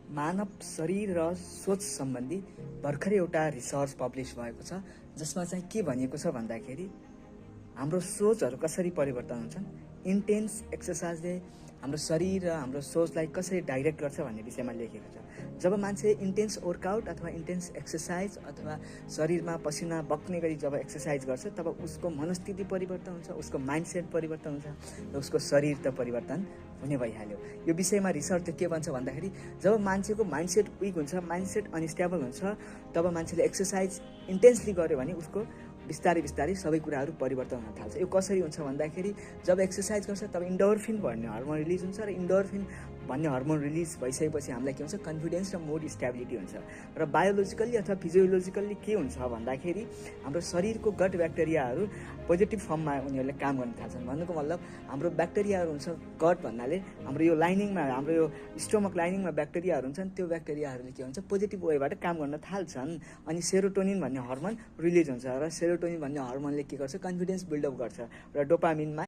मानव शरीर र सोच सम्बन्धी भर्खरै एउटा रिसर्च पब्लिस भएको छ, जसमा चाहिँ के भनिएको छ भन्दाखेरि हाम्रो सोचहरू कसरी परिवर्तन हुन्छन्, इन्टेन्स एक्सर्साइजले हाम्रो शरीर र हाम्रो सोचलाई कसरी डाइरेक्ट गर्छ भन्ने विषयमा लेखेको छ। जब मान्छे इन्टेन्स वर्कआउट अथवा इन्टेन्स एक्सर्साइज अथवा शरीरमा पसिना बग्ने गरी जब एक्सर्साइज गर्छ, तब उसको मनस्थिति परिवर्तन हुन्छ, उसको माइन्डसेट परिवर्तन हुन्छ र उसको शरीर त परिवर्तन हुने भइहाल्यो। यो विषयमा रिसर्चले के भन्छ भन्दाखेरि जब मान्छेको माइन्डसेट विक हुन्छ, माइन्डसेट अनस्टेबल हुन्छ, तब मान्छेले एक्सर्साइज इन्टेन्सली गर्यो भने उसको बिस्तारै बिस्तारै सबै कुराहरू परिवर्तन हुन थाल्छ। यो कसरी हुन्छ भन्दाखेरि जब एक्सर्साइज गर्छ तब इन्डोर्फिन भन्ने हर्मोन रिलिज हुन्छ र इन्डोर्फिन भन्ने हर्मोन रिलिज भइसकेपछि हामीलाई के हुन्छ, कन्फिडेन्स र मुड स्टेबिलिटी हुन्छ। र बायोलोजिकल्ली अथवा फिजियोलोजिकल्ली के हुन्छ भन्दाखेरि हाम्रो शरीरको गट ब्याक्टेरियाहरू पोजिटिभ फर्ममा उनीहरूले काम गर्न थाल्छन्। भन्नुको मतलब हाम्रो ब्याक्टेरियाहरू हुन्छ, गट भन्नाले हाम्रो यो लाइनिङमा, हाम्रो यो स्टोमक लाइनिङमा ब्याक्टेरियाहरू हुन्छन्, त्यो ब्याक्टेरियाहरूले के हुन्छ, पोजिटिभ वेबाट काम गर्न थाल्छन्। अनि सेरोटोनिन भन्ने हर्मोन रिलिज हुन्छ र सेरोटोनिन भन्ने हर्मोनले के गर्छ, कन्फिडेन्स बिल्डअप गर्छ र डोपामिनमा